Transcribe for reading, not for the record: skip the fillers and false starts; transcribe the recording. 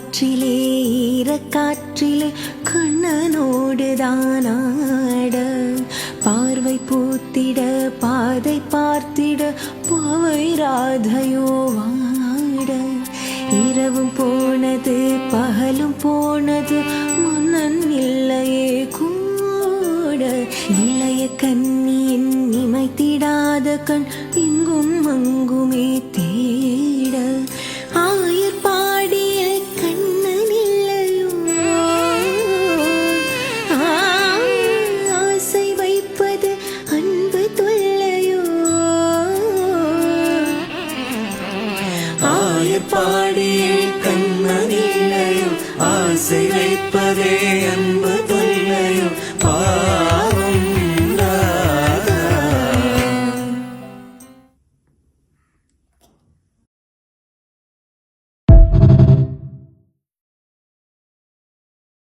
காற்றிலே ஈரக்காற்றிலே கண்ணனோடுதான் ஆட பார்வை பூத்திட பாதை பார்த்திட பாவை ராதையோ வாட இரவும் போனது பகலும் போனது மன்னன் இல்லையே கூட இளைய கண்ணியின் இமைத்திடாத கண் இங்கும் அங்குமே தேட ஆயர் பாடிய கண்ணன் இல்லையோ ஆசை வைப்பது அன்பு தொல்லையோ ஆயர் பாடிய கண்ணன் இல்லையோ ஆசை வைப்பதே அன்பு